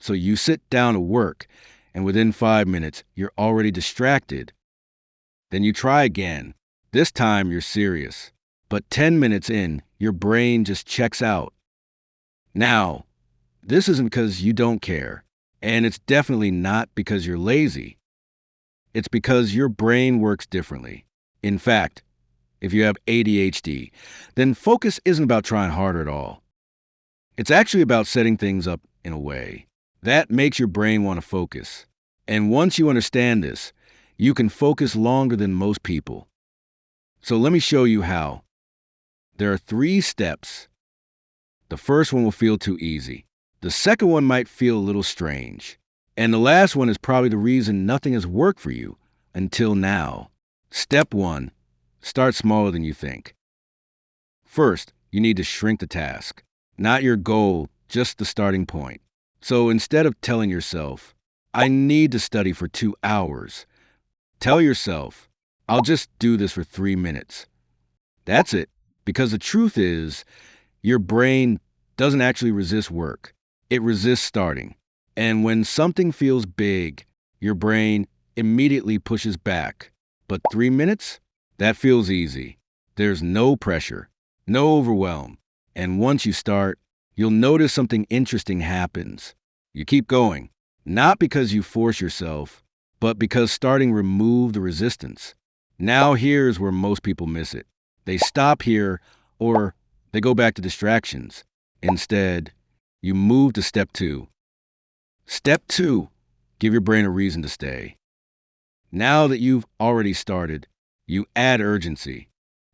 So you sit down to work, and within 5 minutes, you're already distracted. Then you try again. This time, you're serious. But 10 minutes in, your brain just checks out. Now, this isn't because you don't care, and it's definitely not because you're lazy. It's because your brain works differently. In fact, if you have ADHD, then focus isn't about trying harder at all. It's actually about setting things up in a way that makes your brain want to focus. And once you understand this, you can focus longer than most people. So let me show you how. There are 3 steps. The first one will feel too easy. The second one might feel a little strange. And the last one is probably the reason nothing has worked for you until now. Step 1. Start smaller than you think. First, you need to shrink the task. Not your goal, just the starting point. So instead of telling yourself, I need to study for 2 hours, tell yourself, I'll just do this for 3 minutes. That's it. Because the truth is, your brain doesn't actually resist work. It resists starting. And when something feels big, your brain immediately pushes back. But 3 minutes? That feels easy. There's no pressure, no overwhelm. And once you start, you'll notice something interesting happens. You keep going, not because you force yourself, but because starting removes the resistance. Now here's where most people miss it. They stop here, or they go back to distractions. Instead, you move to step 2. Step 2, give your brain a reason to stay. Now that you've already started, you add urgency.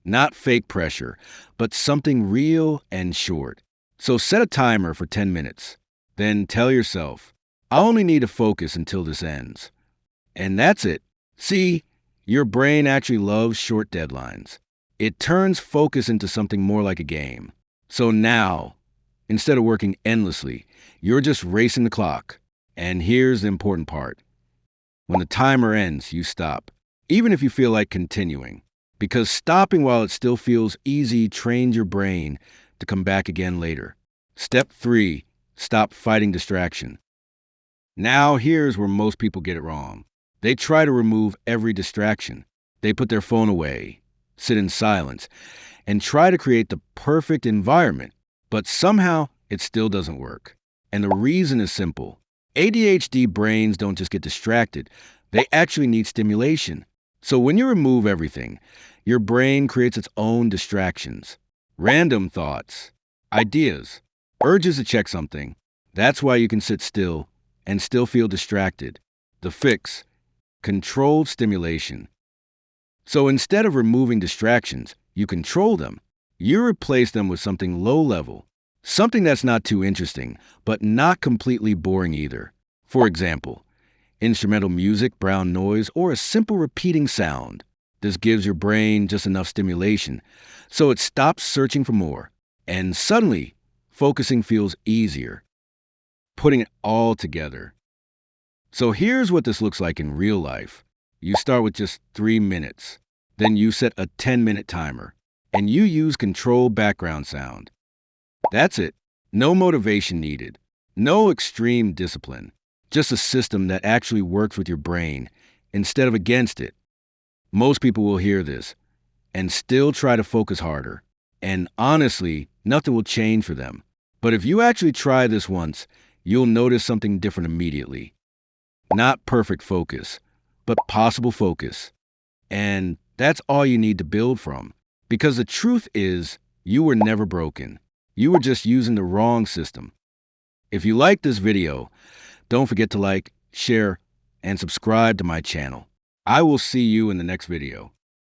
Not fake pressure, but something real and short. So set a timer for 10 minutes. Then tell yourself, I only need to focus until this ends. And that's it. See, your brain actually loves short deadlines. It turns focus into something more like a game. So now, instead of working endlessly, you're just racing the clock. And here's the important part. When the timer ends, you stop, even if you feel like continuing. Because stopping while it still feels easy trains your brain to come back again later. Step 3, stop fighting distraction. Now here's where most people get it wrong. They try to remove every distraction. They put their phone away, sit in silence, and try to create the perfect environment. But somehow, it still doesn't work. And the reason is simple. ADHD brains don't just get distracted. They actually need stimulation. So when you remove everything, your brain creates its own distractions. Random thoughts, ideas, urges to check something. That's why you can sit still and still feel distracted. The fix, controlled stimulation. So instead of removing distractions, you control them. You replace them with something low level, something that's not too interesting, but not completely boring either. For example, instrumental music, brown noise, or a simple repeating sound. This gives your brain just enough stimulation, so it stops searching for more. And suddenly, focusing feels easier. Putting it all together. So here's what this looks like in real life. You start with just 3 minutes. Then you set a 10-minute timer. And you use controlled background sound. That's it. No motivation needed. No extreme discipline. Just a system that actually works with your brain instead of against it. Most people will hear this and still try to focus harder. And honestly, nothing will change for them. But if you actually try this once, you'll notice something different immediately. Not perfect focus, but possible focus. And that's all you need to build from. Because the truth is, you were never broken. You were just using the wrong system. If you like this video, don't forget to like, share, and subscribe to my channel. I will see you in the next video.